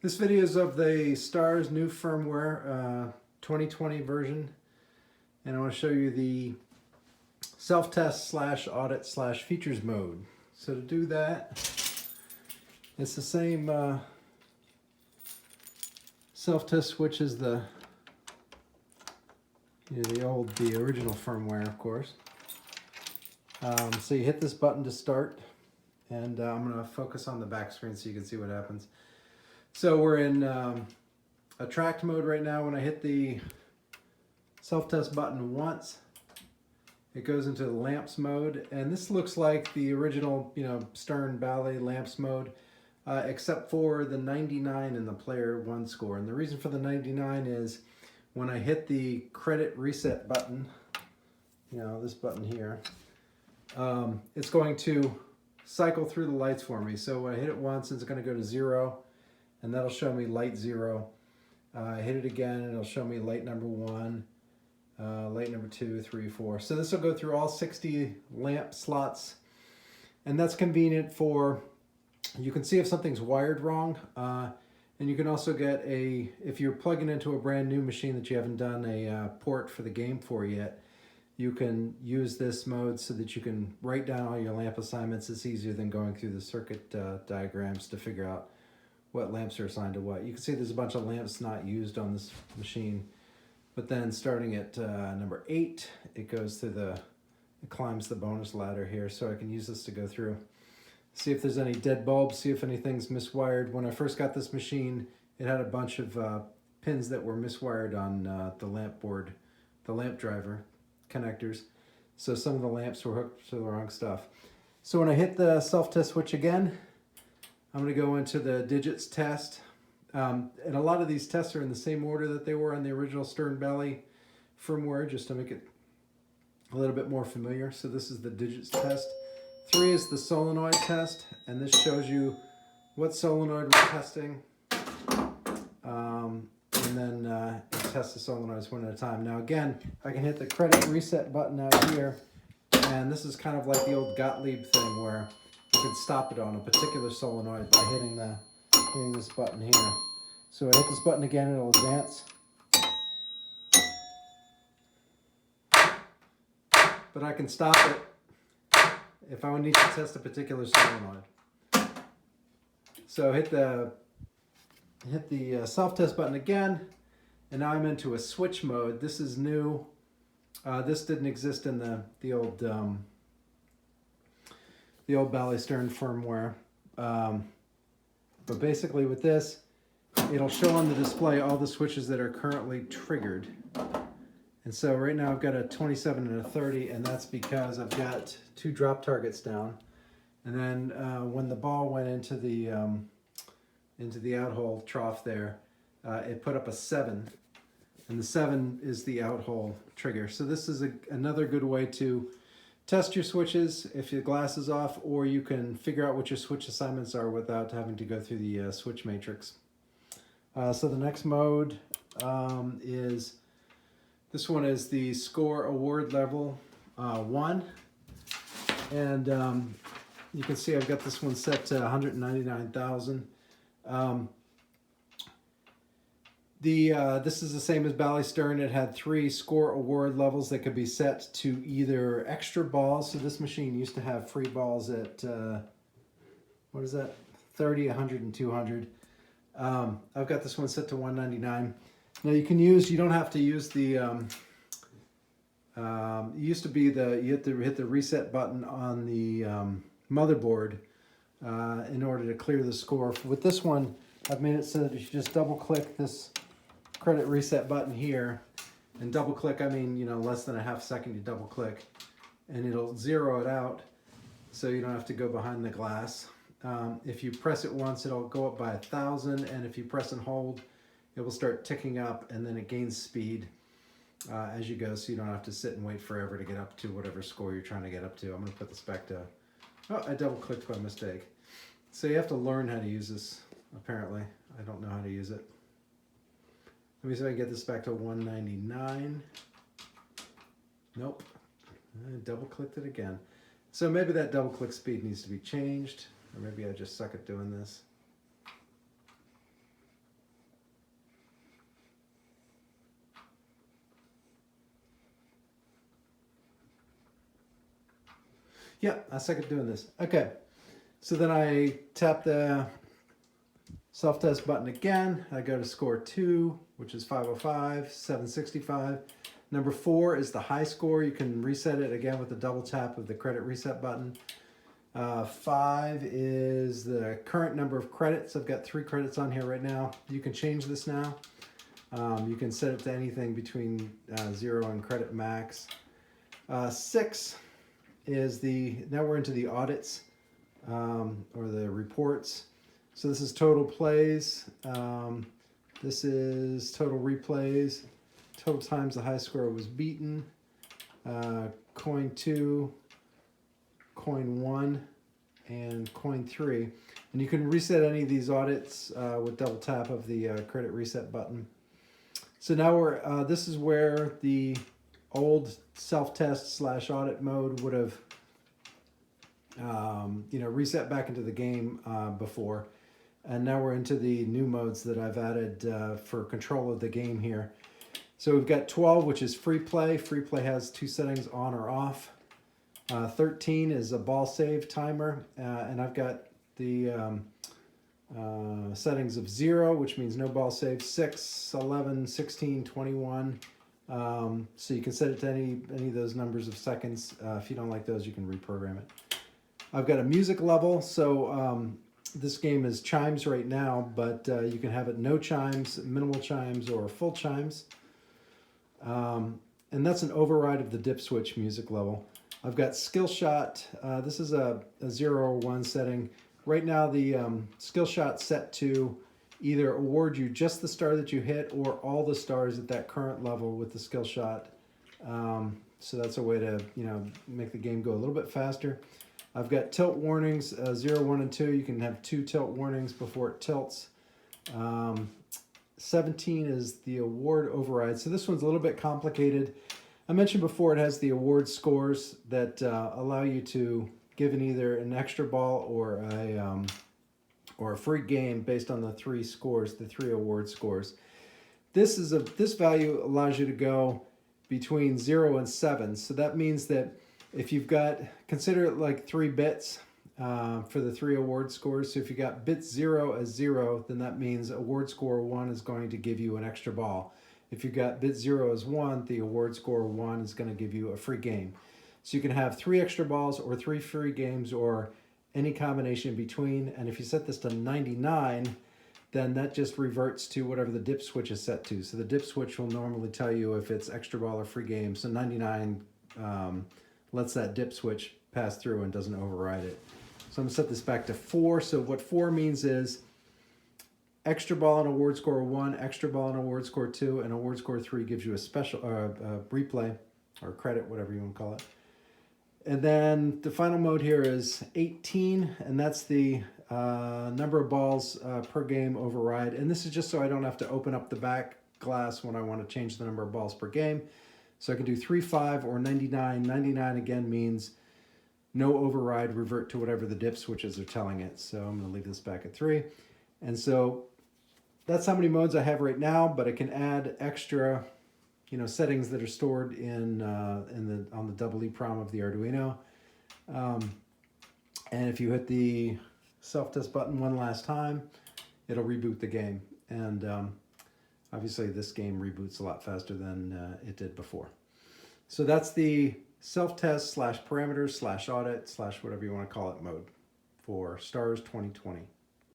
This video is of the STAR's new firmware 2020 version, and I want to show you the self-test / audit / features mode. So to do that, it's the same self-test switch as the original firmware, of course. So you hit this button to start, and I'm going to focus on the back screen so you can see what happens. So we're in attract mode right now. When I hit the self-test button once, it goes into the lamps mode, and this looks like the original, Stern Bally lamps mode, except for the 99 in the player 1 score. And the reason for the 99 is when I hit the credit reset button, this button here, it's going to cycle through the lights for me. So when I hit it once, it's going to go to 0. And that'll show me light 0. I hit it again, and it'll show me light number 1, light number 2, 3, 4. So this will go through all 60 lamp slots, and that's convenient for, you can see if something's wired wrong, and you can also get if you're plugging into a brand new machine that you haven't done a port for the game for yet, you can use this mode so that you can write down all your lamp assignments. It's easier than going through the circuit diagrams to figure out what lamps are assigned to what. You can see there's a bunch of lamps not used on this machine, but then starting at number 8, it goes to it climbs the bonus ladder here, so I can use this to go through, see if there's any dead bulbs, see if anything's miswired. When I first got this machine, it had a bunch of pins that were miswired on the lamp board, the lamp driver connectors, so some of the lamps were hooked to the wrong stuff. So when I hit the self-test switch again, I'm going to go into the digits test, and a lot of these tests are in the same order that they were on the original Stern Bally firmware, just to make it a little bit more familiar. So this is the digits test. 3 is the solenoid test, and this shows you what solenoid we're testing, and then it tests the solenoids one at a time. Now again, I can hit the credit reset button out here, and this is kind of like the old Gottlieb thing where you can stop it on a particular solenoid by hitting this button here. So I hit this button again, it'll advance. But I can stop it if I need to test a particular solenoid. So hit the self-test button again, and now I'm into a switch mode. This is new. This didn't exist in the old Bally Stern firmware. But basically with this, it'll show on the display all the switches that are currently triggered. And so right now I've got a 27 and a 30, and that's because I've got 2 drop targets down. And then when the ball went into the out-hole trough there, it put up a 7. And the 7 is the out-hole trigger. So this is another good way to test your switches if your glass is off, or you can figure out what your switch assignments are without having to go through the switch matrix. So the next mode is, this one is the score award level 1. And you can see I've got this one set to 199,000. This is the same as Bally Stern. It had 3 score award levels that could be set to either extra balls. So this machine used to have free balls at, 30, 100, and 200. I've got this one set to 199. Now you don't have to use the, it used to be you have to hit the reset button on the motherboard in order to clear the score. With this one, I've made it so that you just double click this credit reset button here, and double click, I mean, less than a half second you double click, and it'll zero it out so you don't have to go behind the glass. If you press it once, it'll go up by 1,000, and if you press and hold, it will start ticking up, and then it gains speed as you go, so you don't have to sit and wait forever to get up to whatever score you're trying to get up to. I'm going to put this back to, oh, I double clicked by mistake. So you have to learn how to use this, apparently. I don't know how to use it. Let me see if I can get this back to 199. Nope. I double clicked it again. So maybe that double click speed needs to be changed, or maybe I just suck at doing this. Yeah, I second doing this. Okay, so then I tap the self-test button again. I go to score 2, which is 505, 765. Number 4 is the high score. You can reset it again with the double tap of the credit reset button. 5 is the current number of credits. I've got 3 credits on here right now. You can change this now. You can set it to anything between 0 and credit max. 6 is now we're into the audits or the reports. So this is total plays. This is total replays. Total times the high score was beaten. Coin 2, coin 1, and coin 3. And you can reset any of these audits with double tap of the credit reset button. So now this is where the old self-test / audit mode would have reset back into the game before. And now we're into the new modes that I've added for control of the game here. So we've got 12, which is free play. Free play has 2 settings, on or off. 13 is a ball save timer, and I've got the settings of 0, which means no ball save, 6, 11, 16, 21. So you can set it to any of those numbers of seconds. If you don't like those, you can reprogram it. I've got a music level, so this game is chimes right now, but you can have it no chimes, minimal chimes, or full chimes. And that's an override of the dip switch music level. I've got skill shot. This is a 0 or 1 setting. Right now the skill shot set to either award you just the star that you hit or all the stars at that current level with the skill shot. So that's a way to make the game go a little bit faster. I've got tilt warnings, 0, 1, and 2. You can have 2 tilt warnings before it tilts. 17 is the award override. So this one's a little bit complicated. I mentioned before it has the award scores that allow you to give either an extra ball or a free game based on the 3 scores, the 3 award scores. This value allows you to go between 0 and 7. So that means that if you've got, consider it like 3 bits for the 3 award scores. So if you got bit 0 as 0, then that means award score 1 is going to give you an extra ball. If you got bit 0 as 1, the award score 1 is going to give you a free game. So you can have 3 extra balls or 3 free games or any combination in between. And if you set this to 99, then that just reverts to whatever the dip switch is set to. So the dip switch will normally tell you if it's extra ball or free game. So 99 lets that dip switch pass through and doesn't override it. So I'm going to set this back to 4. So what 4 means is extra ball and award score 1, extra ball and award score 2, and award score 3 gives you a special replay or credit, whatever you want to call it. And then the final mode here is 18, and that's the number of balls per game override. And this is just so I don't have to open up the back glass when I want to change the number of balls per game. So I can do 3, 5, or 99. 99 again means no override, revert to whatever the dip switches are telling it. So I'm going to leave this back at 3. And so that's how many modes I have right now, but I can add extra settings that are stored on the double EEPROM of the Arduino. And if you hit the self-test button one last time, it'll reboot the game. And obviously this game reboots a lot faster than it did before. So that's the self-test /parameters /audit / whatever you want to call it mode for STARS 2020.